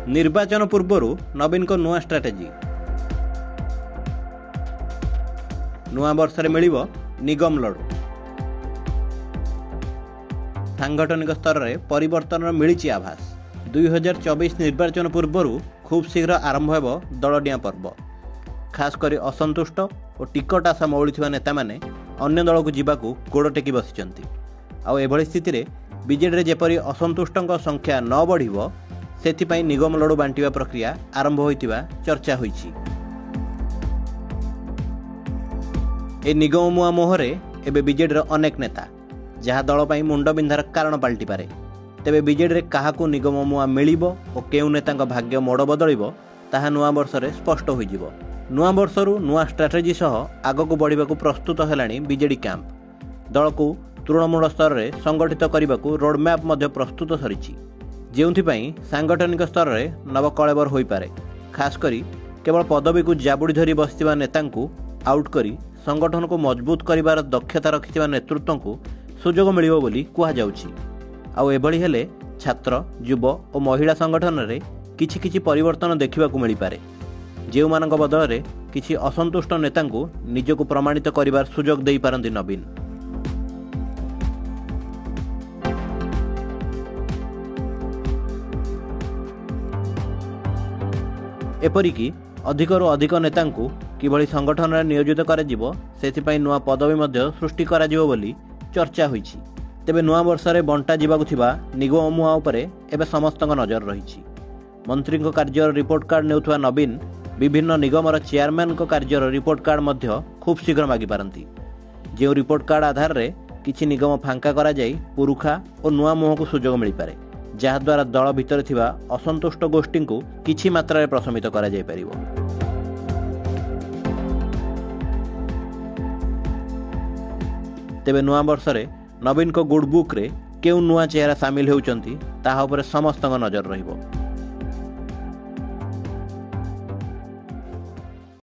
निर्वाचन पूर्व नवीन को नुआ स्ट्राटेजी। नुआ वर्ष मिलिब निगम लड़ू। सांगठनिक स्तर में परिवर्तन मिली आभास। 2024 निर्वाचन पूर्व खूब शीघ्र आरंभ हो दलडिया पर्व। खासकर असंतुष्ट और टिकट आशा मौली नेता मैंने अन्य दल को जावाक गोड़ टेकी बसी। आभली स्थित बीजेडी जेपरी असंतुष्टों संख्या न बढ़ से निगम लड़ू बांटिवा प्रक्रिया आरंभ होइतिबा चर्चा होइछि। ए निगम मुआ मोहरे एबे बीजेडी अनेक नेता जहाँ दल पर मुंडबिंधार कारण पलटि पारे। तेबे बीजेडी क्या निगम मुआ मिलिबो और केउ नेता भाग्य मोड़ बदलिबो ताहा नुआ वर्ष रे स्पष्ट होइजिबो। नुआ वर्षरु नुआ स्ट्राटेजी सह आगकू बढ़िबाकू प्रस्तुत हेलाणी बीजेडी कैंप। दल को तृणमूल स्तर में संगठित करने को रोडमैप मध्य प्रस्तुत सरी जोथिपाई सांगठनिक स्तर में नवकलेबर हो पारे। खासकर केवल पदवी को जाबुड़ी धरी बसता नेता आउट करी संगठन को मजबूत कर दक्षता रखिथिबा नेतृत्व को सुजोग मिलिबो बोली कुहाଯାउछि। आउ एभली हेले छात्र युव और महिला संगठन में किछि परिवर्तन देखिबाकू मिल पारे। जो मानक बदल में किछि असंतुष्ट नेता निजको प्रमाणित करिवार सुजोग देई पारंती नवीन। एपरिकी अधिकरू अधिक नेता किभली संगठन में नियोजित कर नुआ पदवी मध्य सृष्टि करा जिवो बोली चर्चा होइछि। तेबे नुआ वर्ष में बंटा जिबाकु थिबा निगम मुआ उपरे एबे समस्त नजर रही। मंत्री कार्यर रिपोर्ट कार्ड नेउथुवा नवीन विभिन्न निगमर चेयरमैन कार्यर रिपोर्ट कार्ड मध्य खूब शीघ्र मागी पारंती। जो रिपोर्ट कार्ड आधार में किछि निगम फांका करा जाई पुरुखा और नुआ मुह को सुजोग मिल पारे, जहाद्वारा दल भितर थिबा असंतुष्ट गोष्ठी को किछि मात्रा रे प्रशमित करा जाय परिबो। तेबे नुआ वर्ष रे नवीन को गुड बुक रे केउ नुआ चेहरा सामिल होउचंती ताहा उपरे समस्तक नजर रहिबो।